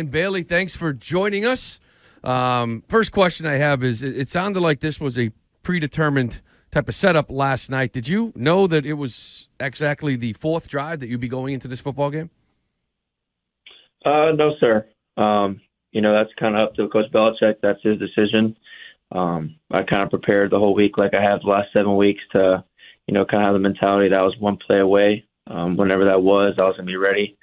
And Bailey, thanks for joining us. First question I have is, it sounded like this was a predetermined type of setup last night. Did you know that it was exactly the fourth drive that you'd be going into this football game? No, sir. That's kind of up to Coach Belichick. That's his decision. I kind of prepared the whole week like I have the last 7 weeks to, kind of have the mentality that I was one play away. Whenever that was, I was going to be ready,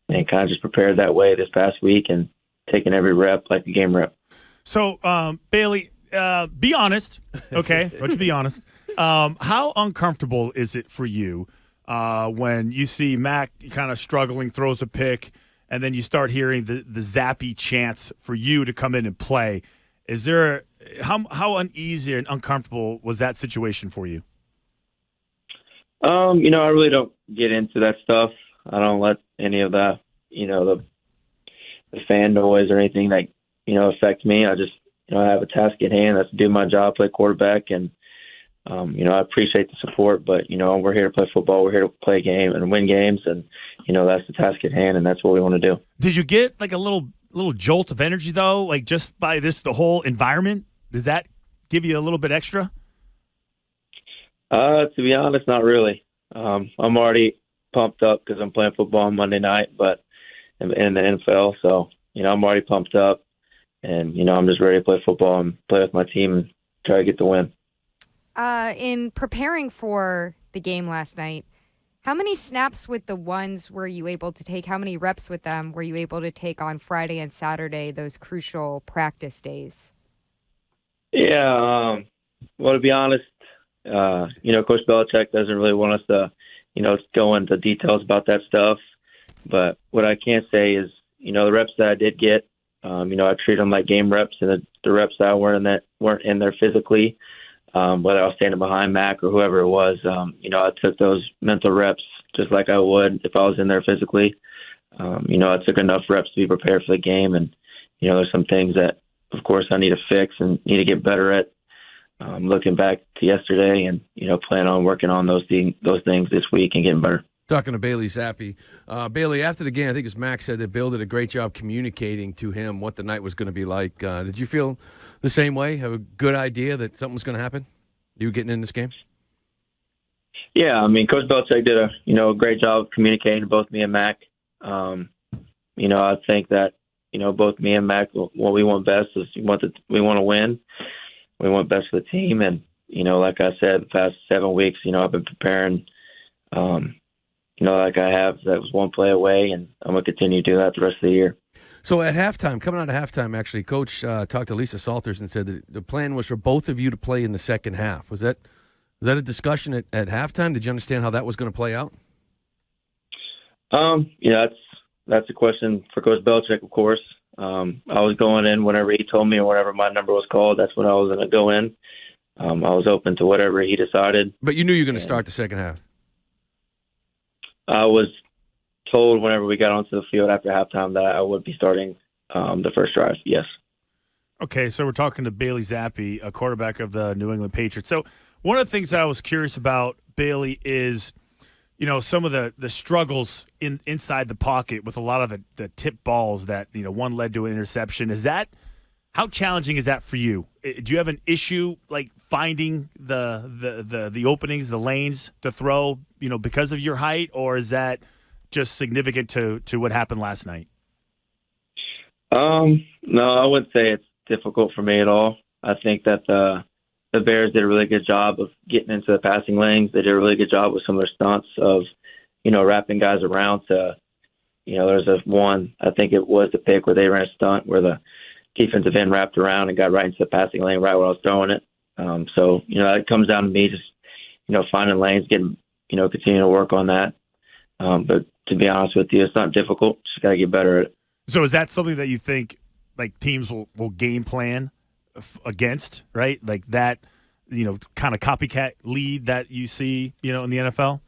and kind of just prepared that way this past week and taking every rep like a game rep. So, Bailey, be honest, okay? Let's be honest. How uncomfortable is it for you when you see Mac kind of struggling, throws a pick, and then you start hearing the Zappe chants for you to come in and play? Is there how uneasy and uncomfortable was that situation for you? I really don't get into that stuff. I don't let any of the fan noise or anything that, affect me. I just, I have a task at hand. That's to do my job, play quarterback. And, I appreciate the support, but, we're here to play football. We're here to play a game and win games. And, that's the task at hand, and that's what we want to do. Did you get like a little jolt of energy, though, like just by the whole environment? Does that give you a little bit extra? To be honest, not really. I'm already pumped up because I'm playing football on Monday night, but in the NFL. So, I'm already pumped up, and, I'm just ready to play football and play with my team and try to get the win. In preparing for the game last night, how many snaps with the ones were you able to take? How many reps with them were you able to take on Friday and Saturday, those crucial practice days? Yeah, well, to be honest, Coach Belichick doesn't really want us to, go into details about that stuff. But what I can say is, the reps that I did get, I treat them like game reps, and the reps that weren't in there physically, whether I was standing behind Mac or whoever it was, I took those mental reps just like I would if I was in there physically. I took enough reps to be prepared for the game, and, there's some things that, of course, I need to fix and need to get better at. Looking back to yesterday and, plan on working on those things this week and getting better. Talking to Bailey Zappe. Bailey, after the game, I think as Max said, that Bill did a great job communicating to him what the night was going to be like. Did you feel the same way? Have a good idea that something was going to happen? You getting in this game? Yeah, Coach Belichick did a great job of communicating to both me and Mac. I think that, both me and Mac, what we want best is we want to win. We want best for the team. And, like I said, the past 7 weeks, I've been preparing, like I have. That was one play away, and I'm going to continue to do that the rest of the year. So at halftime, coming out of halftime, actually, Coach talked to Lisa Salters and said that the plan was for both of you to play in the second half. Was that a discussion at halftime? Did you understand how that was going to play out? That's a question for Coach Belichick, of course. I was going in whenever he told me or whenever my number was called. That's when I was going to go in. I was open to whatever he decided. But you knew you were going to start the second half. I was told whenever we got onto the field after halftime that I would be starting the first drive, yes. Okay, so we're talking to Bailey Zappe, a quarterback of the New England Patriots. So one of the things that I was curious about, Bailey, is some of the struggles inside the pocket with a lot of the tip balls that, one led to an interception. How challenging is that for you? Do you have an issue like finding the openings, the lanes to throw, because of your height, or is that just significant to what happened last night? No, I wouldn't say it's difficult for me at all. I think that the Bears did a really good job of getting into the passing lanes. They did a really good job with some of their stunts of, wrapping guys around to, there's one, I think it was the pick where they ran a stunt where the defensive end wrapped around and got right into the passing lane right when I was throwing it. So, it comes down to me just, finding lanes, getting, continuing to work on that. But to be honest with you, it's not difficult. Just got to get better at it. So is that something that you think like teams will game plan against, right? Like that, kind of copycat lead that you see, in the NFL?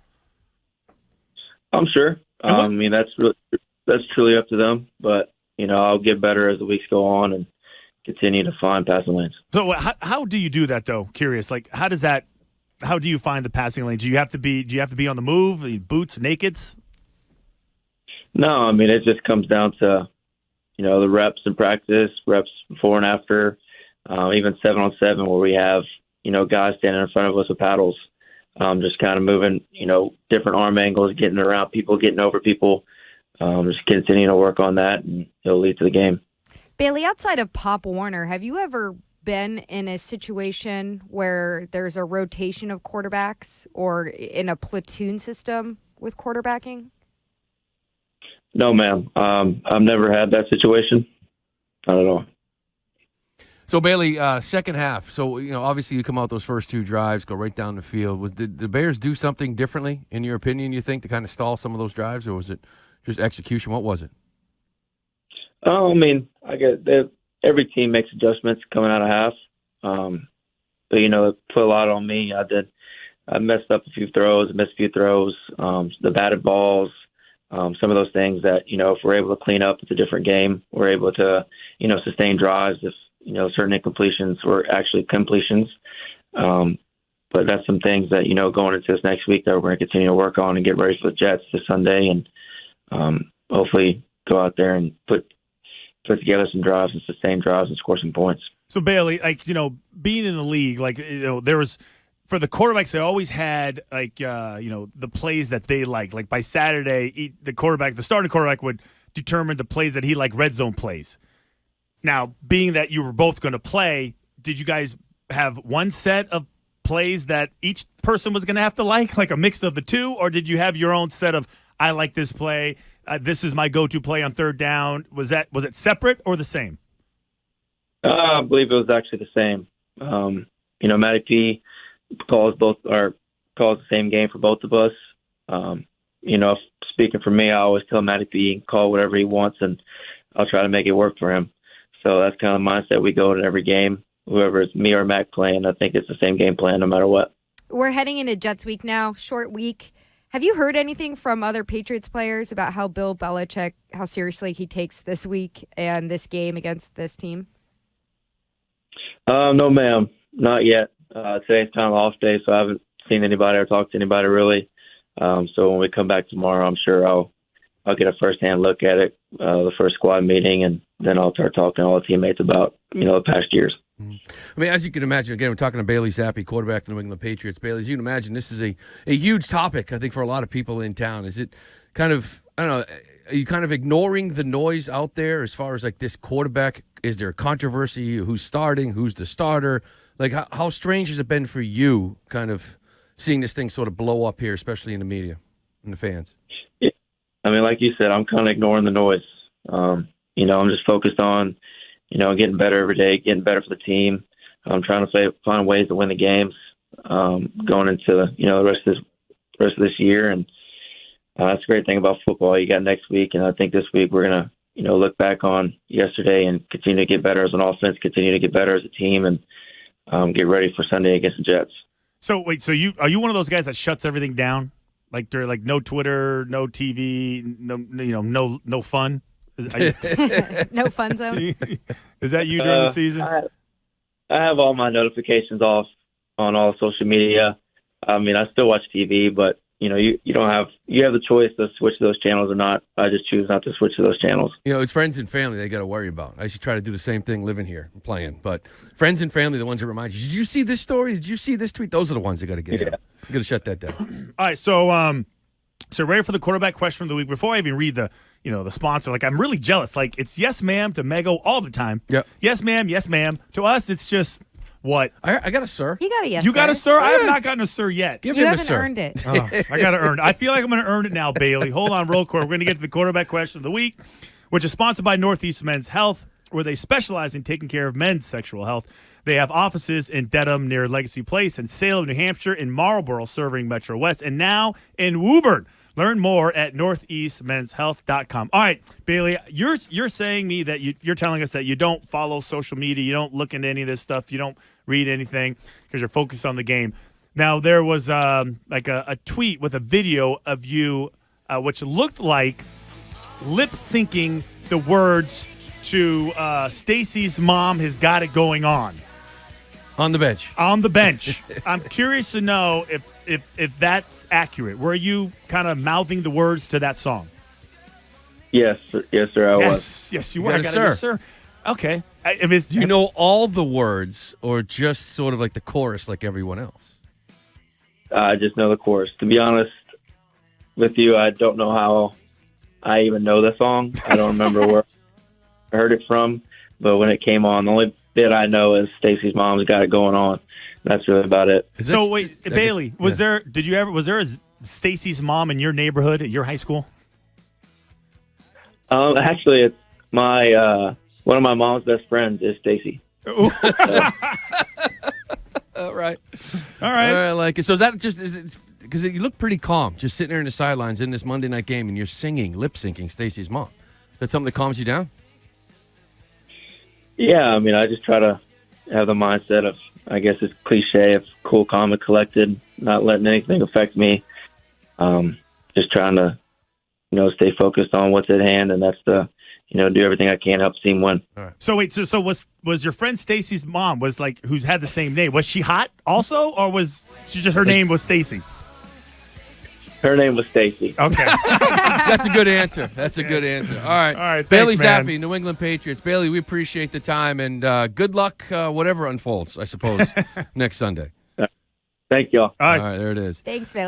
I'm sure. That's truly up to them. But, I'll get better as the weeks go on and continue to find passing lanes. So how do you do that, though? Curious. Like, how do you find the passing lanes? Do you have to be on the move, boots, nakeds? No, it just comes down to, the reps in practice, reps before and after, even 7-on-7 where we have, guys standing in front of us with paddles, just kind of moving, different arm angles, getting around people, getting over people, just continuing to work on that, and it'll lead to the game. Bailey, outside of Pop Warner, have you ever been in a situation where there's a rotation of quarterbacks or in a platoon system with quarterbacking? No, ma'am. I've never had that situation. Not at all. So, Bailey, second half. So, obviously you come out those first two drives, go right down the field. Did the Bears do something differently, in your opinion, you think, to kind of stall some of those drives, or was it just execution? What was it? I mean, every team makes adjustments coming out of half. But, it put a lot on me. I messed up a few throws, missed a few throws, the batted balls, some of those things that, if we're able to clean up, it's a different game. We're able to, sustain drives if, certain incompletions were actually completions. But that's some things that, going into this next week that we're going to continue to work on and get ready for the Jets this Sunday, and hopefully go out there and put together some drives and sustain drives and score some points. So, Bailey, being in the league, there was, for the quarterbacks, they always had, the plays that they like. Like, by Saturday, the starting quarterback would determine the plays that he liked, red zone plays. Now, being that you were both going to play, did you guys have one set of plays that each person was going to have to like a mix of the two, or did you have your own set of, I like this play, this is my go-to play on third down? Was it separate or the same? I believe it was actually the same. Matty P calls the same game for both of us. Speaking for me, I always tell Matty P call whatever he wants, and I'll try to make it work for him. So that's kind of the mindset we go in every game. Whoever it's me or Mac playing, I think it's the same game plan no matter what. We're heading into Jets week now, short week. Have you heard anything from other Patriots players about how Bill Belichick, how seriously he takes this week and this game against this team? No, ma'am. Not yet. Today's kind of off day, so I haven't seen anybody or talked to anybody really. So when we come back tomorrow, I'm sure I'll get a first-hand look at it, the first squad meeting, and then I'll start talking to all the teammates about, the past years. I mean, as you can imagine, again, we're talking to Bailey Zappe, quarterback of the New England Patriots. Bailey, as you can imagine, this is a huge topic, I think, for a lot of people in town. Is it kind of, I don't know, are you kind of ignoring the noise out there as far as, this quarterback? Is there a controversy? Who's starting? Who's the starter? How strange has it been for you kind of seeing this thing sort of blow up here, especially in the media and the fans? Yeah. I mean, like you said, I'm kind of ignoring the noise. I'm just focused on, getting better every day, getting better for the team. I'm trying to find ways to win the games, going into, the rest of this year. And that's a great thing about football. You got next week, and I think this week we're going to, look back on yesterday and continue to get better as an offense, continue to get better as a team, and get ready for Sunday against the Jets. So wait, are you one of those guys that shuts everything down? No Twitter, no TV, no fun? No fun zone? Is that you during the season? I have all my notifications off on all social media. I mean, I still watch TV, but you have the choice to switch to those channels or not. I just choose not to switch to those channels. It's friends and family they got to worry about. I used to try to do the same thing living here and playing, but friends and family, the ones that remind you, did you see this story? Did you see this tweet? Those are the ones that got to get you. You got to shut that down. All right, so ready for the quarterback question of the week. Before I even read the sponsor, I'm really jealous. It's yes, ma'am to Mego all the time. Yep. Yes, ma'am. Yes, ma'am. To us, it's just what? I got a sir. You got a yes, You sir. got a sir? I have not gotten a sir yet. Give You him a haven't sir. earned it. Oh, I got to earn it. I feel like I'm going to earn it now, Bailey. Hold on real quick. We're going to get to the quarterback question of the week, which is sponsored by Northeast Men's Health, where they specialize in taking care of men's sexual health. They have offices in Dedham near Legacy Place, in Salem, New Hampshire, in Marlborough serving Metro West, and now in Woburn. Learn more at northeastmenshealth.com. All right, Bailey, you're saying me that you're telling us that you don't follow social media, you don't look into any of this stuff, you don't read anything because you're focused on the game. Now, there was a tweet with a video of you which looked like lip-syncing the words to Stacy's Mom Has Got It Going On. On the bench. On the bench. I'm curious to know if that's accurate. Were you kind of mouthing the words to that song? Yes, sir, I was. Yes, you were. Yes, I got sir. it, yes, sir. Okay. I mean, Do you know all the words or just sort of like the chorus like everyone else? I just know the chorus. To be honest with you, I don't know how I even know the song. I don't remember where I heard it from, but when it came on, the only bit I know is Stacy's mom's got it going on. That's really about it. So wait, Bailey, was there a Stacy's mom in your neighborhood at your high school? Actually, it's my one of my mom's best friends is Stacy. All right. All right. I like it. So is that just because you look pretty calm, just sitting there in the sidelines in this Monday night game, and you're singing, lip syncing Stacy's mom. Is that something that calms you down? Yeah, I mean, I just try to have the mindset of, I guess it's cliche, of cool, calm, and collected, not letting anything affect me. Just trying to, stay focused on what's at hand, and that's to, do everything I can to help the team win. So wait, so was your friend Stacy's mom who's had the same name? Was she hot also, or was she just her name was Stacy? Her name was Stacy. Okay. That's a good answer. That's a good answer. All right. All right, Bailey thanks, man. Zappe, New England Patriots. Bailey, we appreciate the time, and good luck, whatever unfolds, I suppose, next Sunday. Thank y'all. All right. All right, there it is. Thanks, Bailey.